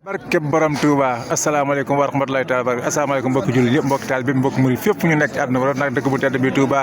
barke borom Touba asalaamaaleykum wa rahmatulahi taala barke asalaamaaleykum mbokki jullit yëpp mbokki taal bi mbokki murid fépp ñu nekk ci àdduna bi nag dëkk bu tedd bi Touba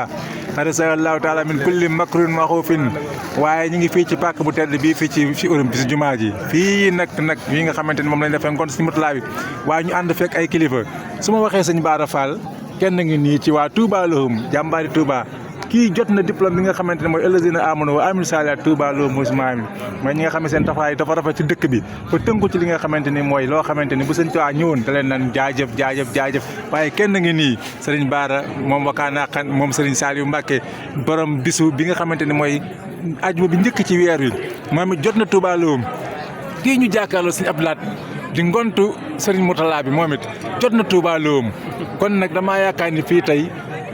xarisallahu taala min kulli makrin maxuufin waaye ñu ngi fii ci pàkk bu tedd bi fii ci Europe bi si jumaa ji fii nag yi nga xamante ni moom lañ defee ngoon si mutulaa bi waaye ñu ànd fekk ay kilifa su ma waxee sëñ Bara Fall kenn ngi nii ci waa Touba Loum jàmbaari Touba kii jot na diplôme bi nga xamante ne mooy ëllëgina amono wa amil salia Touba Loum musmaami mooy ñi nga xam ne seen taxawaay dafa rafet ci dëkk bi ba tënku ci li nga xamante ni mooy loo xamante ni bu sëñ Tuubaa ñëwoon da leen naan jaajëf waaye kenn ngi nii Serigne Bara moom wakaana xan moom Serigne Saliou Mbacké borom bisu bi nga xamante ni mooy ajuma bi njëkk ci weer wi moom it jot na Touba Loum kii ñu jàkkaarloo Serigne Abdou Lahad di ngontu Serigne Moutala bi moom it jot na Touba Loum kon nag damaa yaakaar ni fii tey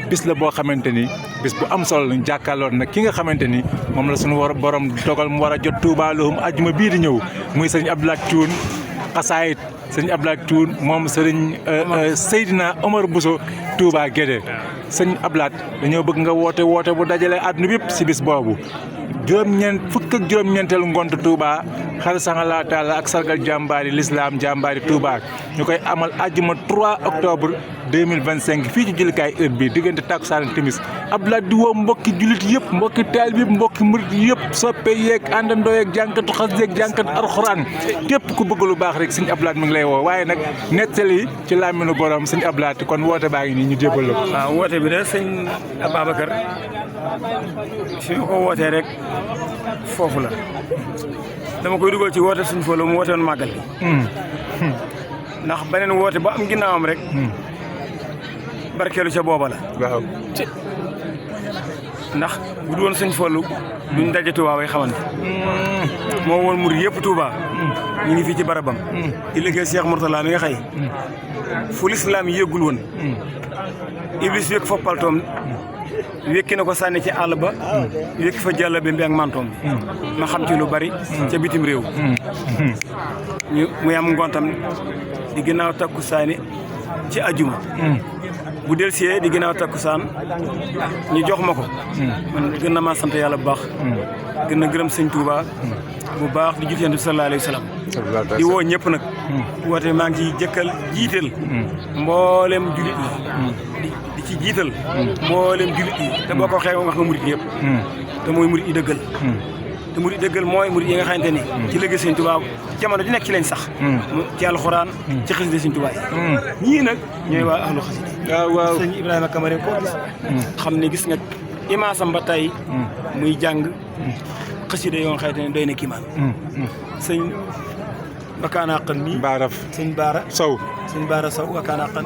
bis la boo xamante ni bis bu am solo lañ jàkkaarloon nag ki nga xamante ni moom la suñu war borom dogal mu war a jot Touba Loum ajuma bii di ñëw muy sëñ Abdou Lahad Thioune xasaayit sëñ Abdou Lahad Thioune moom sëriñ Seydina Omar Bousso Touba Guédé sëñ Abdou Lahad dañoo bëgg nga woote bu dajale àdduna bépp si bis boobu fukk ak juróom-ñeenteelu ngont Touba xar sangala taala ak sargal jàmbaari l'islam jàmbaari Touba ñu koy amal àjjuma 3 octobre 2025 fii ci jullikaay heure bi diggante takkusaan timis Abdou Lahad di woo mbokki jullit yëpp mbokki taalibe yëpp mbokki murit yëpp soppe yeeg àndandoo yeeg jànkatu xas yeeg jànkatu alxuraan képp ku bëgg lu baax rek sëñ Abdou Lahad mi ngi lay woo waaye nag nettali ci làmmiñu borom sëñ Abdou Lahad kon woote baa ngi nii ñu jébbal la ko. waaw woote bi de sëñ Ababacar su ñu ko wootee rek foofu la dama koy dugal ci woote suñu fóolu mu woote woon màggal bi ndax beneen woote ba am ginnaawam rek barkeelu ca booba la. waaw ndax bu du woon sëñ Fallu duñ daje Touba way xamante moo woon murid yëpp Touba ñu ngi fii ci barabam di liggéey Cheikh Mourtala mi nga xëy fu lislaam yéegul woon Iblis wékk fa paltoom wékki na ko sànni ci àll ba wékki fa jàll bi ak mantoom ma xam ci lu bari ca bitim réew muy am ngontam di ginnaaw takku saani ci ajuma bu delsee di ginnaaw takkusaan ñu jox ma ko man gën na maa sant yàlla bu baax gën na gërëm sëñ Touba bu baax di julli Yonent bi sallallahu alayhi wa sallam di woo ñëpp nag woote maa ngi ciy jëkkal jiital mboolem jullit yi di ci jiital mboolem jullit yi te boo ko waxee wax nga murit yëpp te mooy murit yi dëggal te murit dëggal mooy murit yi nga xamante ni ci liggéey sëñ Touba jamono ju nekk ci leen sax ci alxuraan ci xasida sëñ Touba yi ñii nag ñooy waa ahlu xasida waaw sëñ Ibrahima Kamara koo gis xam ne gis nga imaasam ba tey muy jàng xasida yoo nga xamante ne doy na kiimaan sëñ Wakaana Xan mi Baaraf sëñ Bara Sow sëñ Bara Sow Wakaana Xan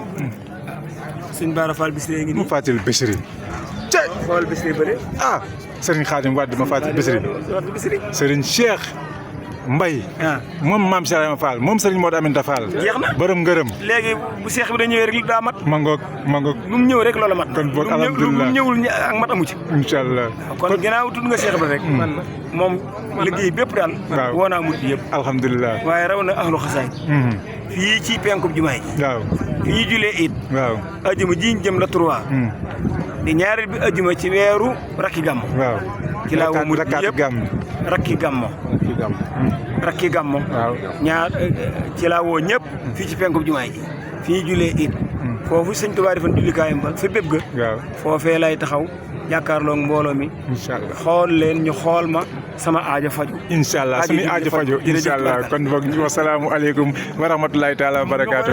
sëñ Bara Fall Bisri ngi mu nii fàttali Bisri Fall Bisri bële Serigne Khadim Wade ma fàttali Bisri Serigne Cheikh Mbaye moom maam Cheikh Ibrahima Fall moom Serigne Modou Aminta Fall jeex na borom ngërëm léegi bu Cheikh bi da ñëwee rek daa mat mangoog lu mu ñëw rek loola mat kon boog alhamdulilah lu mu ñëwul ak mat amu ci incha allah kon ginnaaw tudd nga Cheikh bi rek moom liggéey bépp daal waaw woo naa murit yëpp alhamdulilah waaye raw na ahlu xasaay fii ci penkub jumaa ji waaw fi ñuy julee it waaw ajuma ji ñu jëm la 3 di ñaareel bi ajuma ci weeru rakki gàmmo waaw ci laa woo murit rakkaat yëpp gàmm rakki gàmmo waaw ñaar ci laa woo ñëpp fii ci penkub jumaa ji fi ñuy julee it foofu sëñ Tuubaa defoon jullikaayam ba fa bépp ga waaw foofee lay taxaw jàkkaarloo mbooloo mi incha allah xool leen ñu xool ma sama aajo faju incha allah suñu aajo faju incha allah kon boog wasalaamu aleykum wa rahmatulahi taala wa barakaatu.